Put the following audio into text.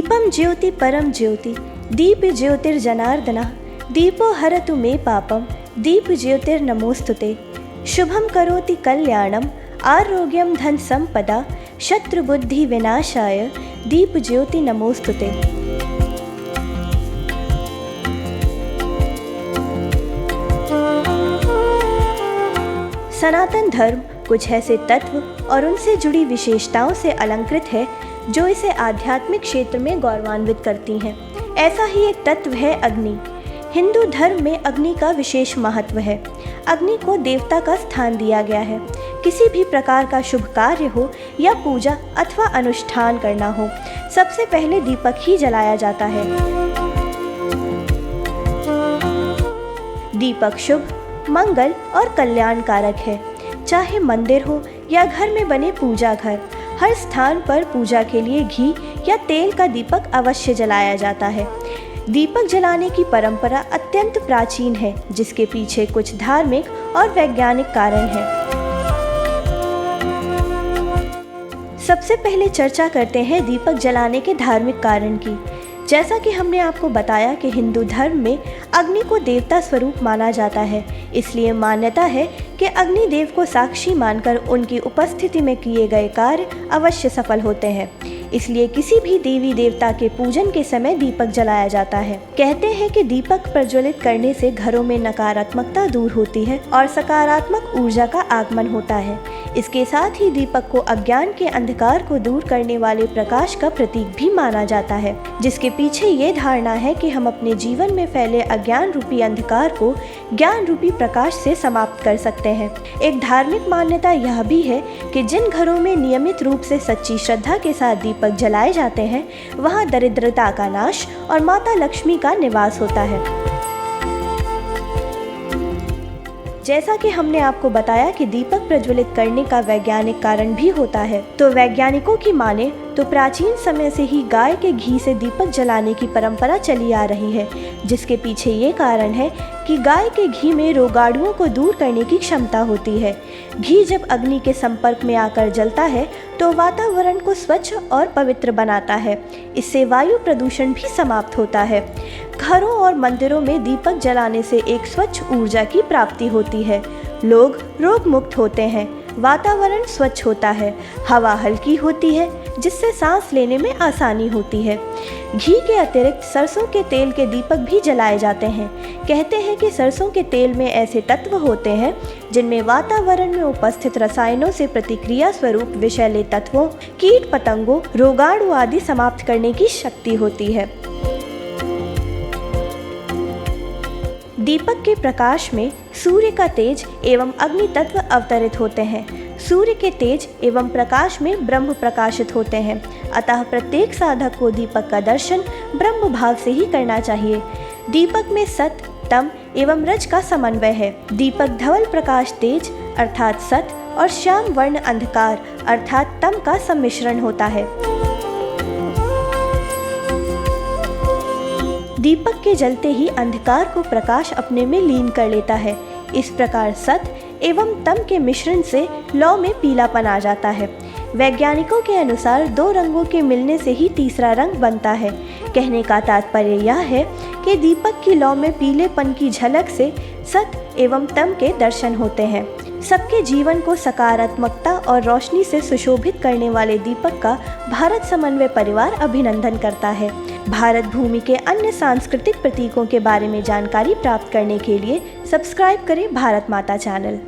दीपम ज्योति परम ज्योति दीप ज्योतिर्जनार्दनः दीपो हरतु मे पापम दीप ज्योतिर्नमोस्तुते। शुभम करोति कल्याणम आरोग्यम धन संपदा शत्रुबुद्धि विनाशाय दीप ज्योति नमोस्तुते। सनातन धर्म कुछ ऐसे तत्व और उनसे जुड़ी विशेषताओं से अलंकृत है जो इसे आध्यात्मिक क्षेत्र में गौरवान्वित करती हैं। ऐसा ही एक तत्व है अग्नि। हिंदू धर्म में अग्नि का विशेष महत्व है। अग्नि को देवता का स्थान दिया गया है। किसी भी प्रकार का शुभ कार्य हो या पूजा अथवा अनुष्ठान करना हो, सबसे पहले दीपक ही जलाया जाता है। दीपक शुभ, मंगल और कल्याण कारक है। चाहे मंदिर हो या घर में बने पूजा घर, हर स्थान पर पूजा के लिए घी या तेल का दीपक अवश्य जलाया जाता है। दीपक जलाने की परंपरा अत्यंत प्राचीन है, जिसके पीछे कुछ धार्मिक और वैज्ञानिक कारण हैं। सबसे पहले चर्चा करते हैं दीपक जलाने के धार्मिक कारण की। जैसा कि हमने आपको बताया कि हिंदू धर्म में अग्नि को देवता स्वरूप माना जाता है, इसलिए मान्यता है कि अग्निदेव को साक्षी मानकर उनकी उपस्थिति में किए गए कार्य अवश्य सफल होते हैं। इसलिए किसी भी देवी देवता के पूजन के समय दीपक जलाया जाता है। कहते हैं कि दीपक प्रज्वलित करने से घरों में नकारात्मकता दूर होती है और सकारात्मक ऊर्जा का आगमन होता है। इसके साथ ही दीपक को अज्ञान के अंधकार को दूर करने वाले प्रकाश का प्रतीक भी माना जाता है, जिसके पीछे ये धारणा है कि हम अपने जीवन में फैले अज्ञान रूपी अंधकार को ज्ञान रूपी प्रकाश से समाप्त कर सकते हैं। एक धार्मिक मान्यता यह भी है कि जिन घरों में नियमित रूप से सच्ची श्रद्धा के साथ दीपक जलाए जाते हैं, वहां दरिद्रता का नाश और माता लक्ष्मी का निवास होता है। जैसा कि हमने आपको बताया कि दीपक प्रज्वलित करने का वैज्ञानिक कारण भी होता है, तो वैज्ञानिकों की माने तो प्राचीन समय से ही गाय के घी से दीपक जलाने की परंपरा चली आ रही है, जिसके पीछे ये कारण है कि गाय के घी में रोगाणुओं को दूर करने की क्षमता होती है। घी जब अग्नि के संपर्क में आकर जलता है तो वातावरण को स्वच्छ और पवित्र बनाता है। इससे वायु प्रदूषण भी समाप्त होता है। घरों और मंदिरों में दीपक जलाने से एक स्वच्छ ऊर्जा की प्राप्ति होती है। लोग रोग मुक्त होते हैं, वातावरण स्वच्छ होता है, हवा हल्की होती है, जिससे सांस लेने में आसानी होती है। घी के अतिरिक्त सरसों के तेल के दीपक भी जलाए जाते हैं। कहते हैं कि सरसों के तेल में ऐसे तत्व होते हैं जिनमें वातावरण में उपस्थित रसायनों से प्रतिक्रिया स्वरूप विषैले तत्वों, कीट पतंगों, रोगाणु आदि समाप्त करने की शक्ति होती है। दीपक के प्रकाश में सूर्य का तेज एवं अग्नि तत्व अवतरित होते हैं। सूर्य के तेज एवं प्रकाश में ब्रह्म प्रकाशित होते हैं, अतः प्रत्येक साधक को दीपक का दर्शन ब्रह्म भाव से ही करना चाहिए। दीपक में सत, तम एवं रज का समन्वय है। दीपक धवल प्रकाश तेज अर्थात सत और श्याम वर्ण अंधकार अर्थात तम का सम्मिश्रण होता है। दीपक के जलते ही अंधकार को प्रकाश अपने में लीन कर लेता है। इस प्रकार सत एवं तम के मिश्रण से लौ में पीलापन आ जाता है। वैज्ञानिकों के अनुसार दो रंगों के मिलने से ही तीसरा रंग बनता है। कहने का तात्पर्य यह है कि दीपक की लौ में पीलेपन की झलक से सत एवं तम के दर्शन होते हैं। सबके जीवन को सकारात्मकता और रोशनी से सुशोभित करने वाले दीपक का भारत समन्वय परिवार अभिनंदन करता है। भारत भूमि के अन्य सांस्कृतिक प्रतीकों के बारे में जानकारी प्राप्त करने के लिए सब्सक्राइब करें भारत माता चैनल।